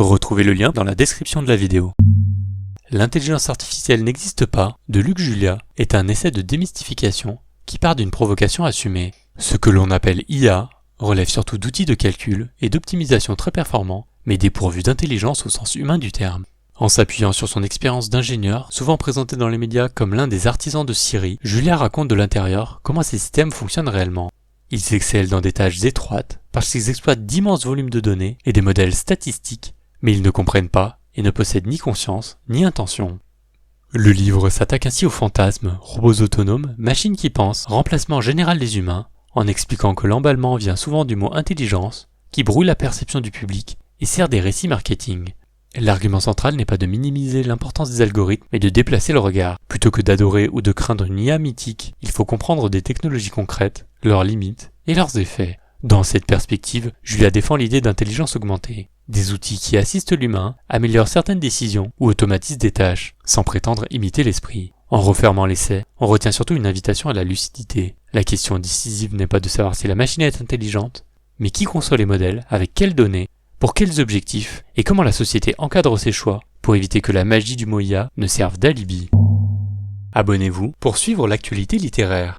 Retrouvez le lien dans la description de la vidéo. L'intelligence artificielle n'existe pas, de Luc Julia, est un essai de démystification qui part d'une provocation assumée. Ce que l'on appelle IA relève surtout d'outils de calcul et d'optimisation très performants, mais dépourvus d'intelligence au sens humain du terme. En s'appuyant sur son expérience d'ingénieur, souvent présentée dans les médias comme l'un des artisans de Siri, Julia raconte de l'intérieur comment ces systèmes fonctionnent réellement. Ils excellent dans des tâches étroites parce qu'ils exploitent d'immenses volumes de données et des modèles statistiques, mais ils ne comprennent pas et ne possèdent ni conscience ni intention. Le livre s'attaque ainsi aux fantasmes, robots autonomes, machines qui pensent, remplacement général des humains, en expliquant que l'emballement vient souvent du mot intelligence, qui brouille la perception du public et sert des récits marketing. L'argument central n'est pas de minimiser l'importance des algorithmes, mais de déplacer le regard. Plutôt que d'adorer ou de craindre une IA mythique, il faut comprendre des technologies concrètes, leurs limites et leurs effets. Dans cette perspective, Julia défend l'idée d'intelligence augmentée. Des outils qui assistent l'humain, améliorent certaines décisions ou automatisent des tâches, sans prétendre imiter l'esprit. En refermant l'essai, on retient surtout une invitation à la lucidité. La question décisive n'est pas de savoir si la machine est intelligente, mais qui conçoit les modèles, avec quelles données, pour quels objectifs, et comment la société encadre ses choix pour éviter que la magie du mot IA ne serve d'alibi. Abonnez-vous pour suivre l'actualité littéraire.